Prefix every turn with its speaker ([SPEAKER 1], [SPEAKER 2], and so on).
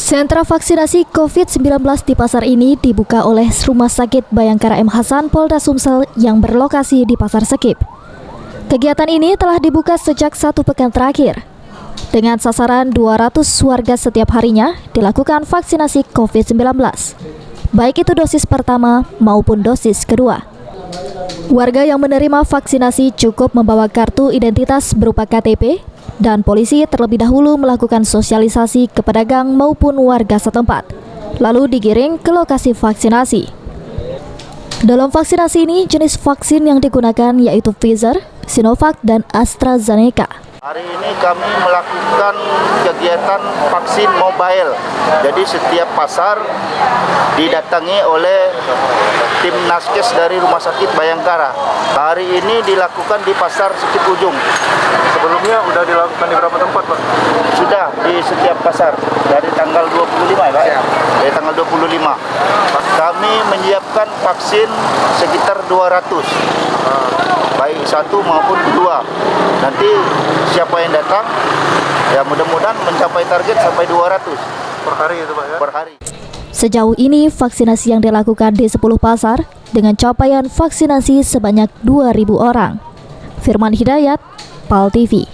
[SPEAKER 1] Sentra vaksinasi COVID-19 di pasar ini dibuka oleh Rumah Sakit Bayangkara M. Hasan Polda Sumsel yang berlokasi di Pasar Sekip. Kegiatan ini telah dibuka sejak 1 pekan terakhir. Dengan sasaran 200 warga setiap harinya dilakukan vaksinasi COVID-19, baik itu dosis pertama maupun dosis kedua. Warga yang menerima vaksinasi cukup membawa kartu identitas berupa KTP, dan polisi terlebih dahulu melakukan sosialisasi ke pedagang maupun warga setempat, lalu digiring ke lokasi vaksinasi. Dalam vaksinasi ini, jenis vaksin yang digunakan yaitu Pfizer, Sinovac, dan AstraZeneca.
[SPEAKER 2] Hari ini kami melakukan kegiatan vaksin mobile. Jadi setiap pasar didatangi oleh tim Naskes dari Rumah Sakit Bayangkara. Hari ini dilakukan di Pasar Sekip Ujung.
[SPEAKER 3] Sebelumnya sudah dilakukan di berapa tempat, Pak?
[SPEAKER 2] Sudah di setiap pasar dari tanggal 25 ya, Pak? Ya. Dari tanggal 25. Kami menyiapkan vaksin sekitar 200. Baik satu maupun kedua. Nanti siapa yang datang, ya mudah-mudahan mencapai target sampai 200
[SPEAKER 3] Per hari itu, Pak, ya?
[SPEAKER 2] per hari.
[SPEAKER 1] Sejauh ini vaksinasi yang dilakukan di 10 pasar dengan capaian vaksinasi sebanyak 2.000 orang. Firman Hidayat, PAL TV.